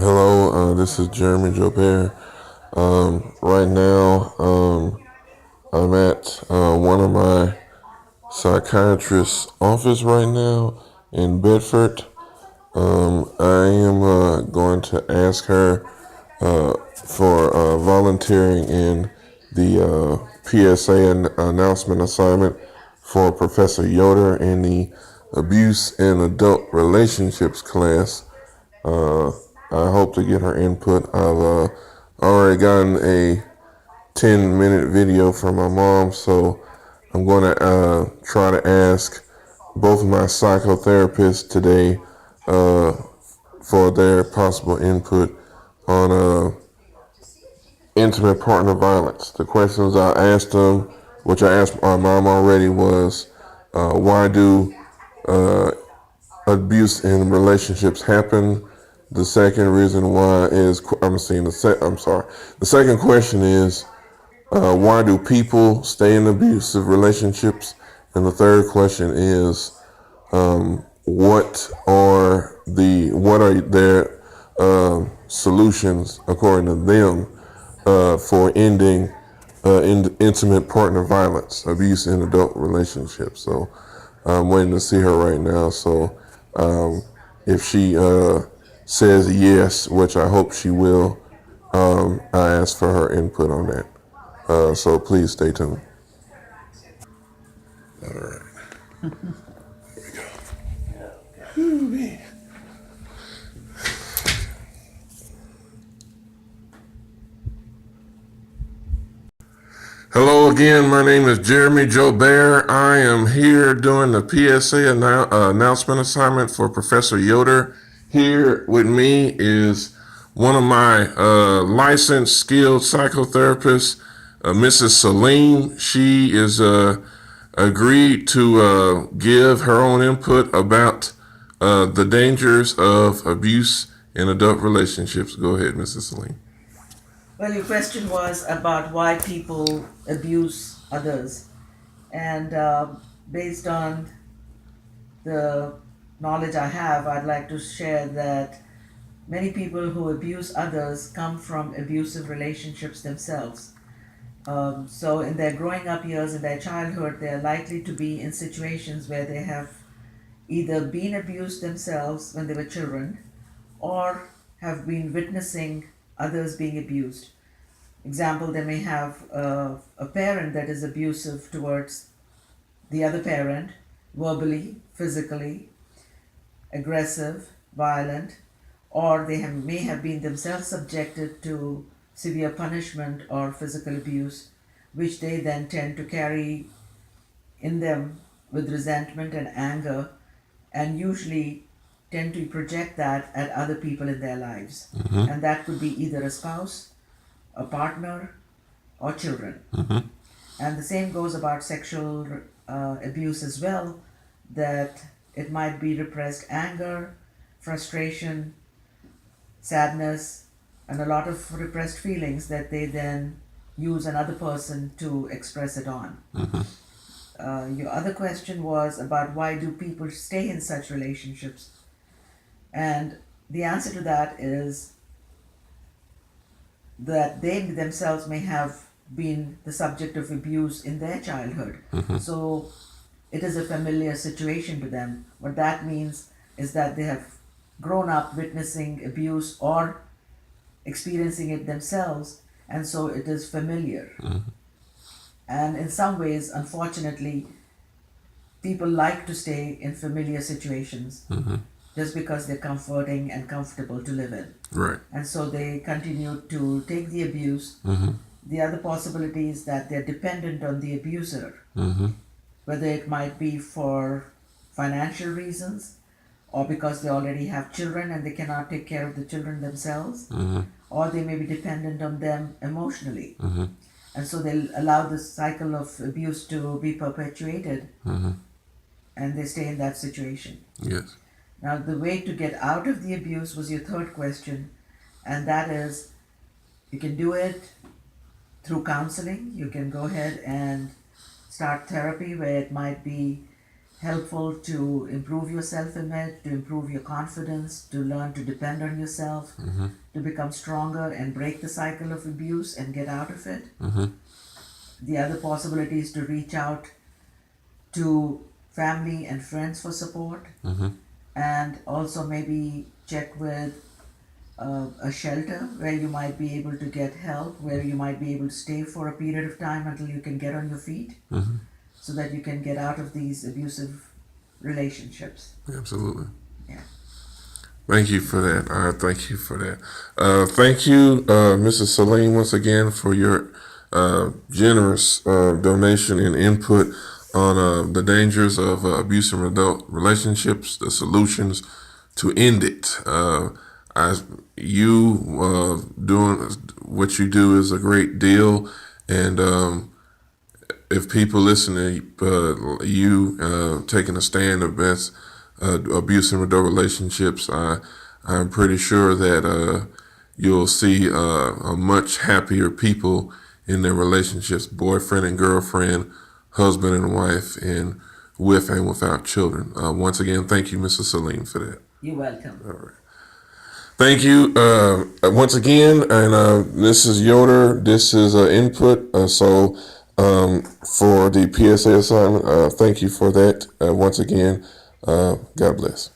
Hello, this is Jeremy Jobert. Right now, I'm at one of my psychiatrist's office right now in Bedford. I am going to ask her for volunteering in the PSA announcement assignment for Professor Yoder in the Abuse in Adult Relationships class. Uh, I hope to get her input. I've already gotten a 10-minute video from my mom, so I'm going to try to ask both of my psychotherapists today uh, for their possible input on intimate partner violence. The questions I asked them, which I asked my mom already, was why do uh, abuse in relationships happen? The second reason why is I'm sorry. The second question is why do people stay in abusive relationships? And the third question is what are their solutions according to them for ending intimate partner violence, abuse in adult relationships. So I'm waiting to see her right now. So if she says yes, which I hope she will, I ask for her input on that. So please stay tuned. All right. Hello again. My name is Jeremy Jobert. I am here doing the PSA announcement assignment for Professor Yoder. Here with me is one of my licensed skilled psychotherapists, Mrs. Saleem. She is agreed to give her own input about the dangers of abuse in adult relationships. Go ahead, Mrs. Saleem. Well, your question was about why people abuse others. And based on the knowledge I have, I'd like to share that many people who abuse others come from abusive relationships themselves. So, in their growing up years, in their childhood, they're likely to be in situations where they have either been abused themselves when they were children or have been witnessing others being abused. Example, they may have a parent that is abusive towards the other parent, verbally, physically, aggressive, violent, or may have been themselves subjected to severe punishment or physical abuse, which they then tend to carry in them with resentment and anger, and usually tend to project that at other people in their lives. Mm-hmm. And that could be either a spouse, a partner, or children. Mm-hmm. And the same goes about sexual abuse as well, that it might be repressed anger, frustration, sadness, and a lot of repressed feelings that they then use another person to express it on. Mm-hmm. Your other question was about why do people stay in such relationships? And the answer to that is that they themselves may have been the subject of abuse in their childhood. Mm-hmm. So it is a familiar situation to them. What that means is that they have grown up witnessing abuse or experiencing it themselves, and so it is familiar. Mm-hmm. And in some ways, unfortunately, people like to stay in familiar situations Mm-hmm. just because they're comforting and comfortable to live in. Right. And so they continue to take the abuse. Mm-hmm. The other possibility is that they're dependent on the abuser, Mm-hmm. whether it might be for financial reasons or because they already have children and they cannot take care of the children themselves, Mm-hmm. or they may be dependent on them emotionally. Mm-hmm. And so they'll allow this cycle of abuse to be perpetuated Mm-hmm. and they stay in that situation. Yes. Now, the way to get out of the abuse was your third question, and that is you can do it through counseling. You can go ahead and start therapy where it might be helpful to improve your self-image, to improve your confidence, to learn to depend on yourself, to become stronger and break the cycle of abuse and get out of it. The other possibility is to reach out to family and friends for support, and also maybe check with a shelter where you might be able to get help, where you might be able to stay for a period of time until you can get on your feet, so that you can get out of these abusive relationships. Absolutely. Yeah. Thank you for that. Thank you for that. Thank you, Mrs. Saleem, once again for your generous donation and input on the dangers of abusive adult relationships, the solutions to end it. Doing what you do is a great deal, and if people listen to you taking a stand against abusive adult relationships, I'm pretty sure that you'll see a much happier people in their relationships, boyfriend and girlfriend, husband and wife, and with and without children. Once again, thank you, Mrs. Saleem, for that. You're welcome. All right. Thank you once again, and this is Yoder. This is input. For the PSA assignment, thank you for that. Once again, God bless.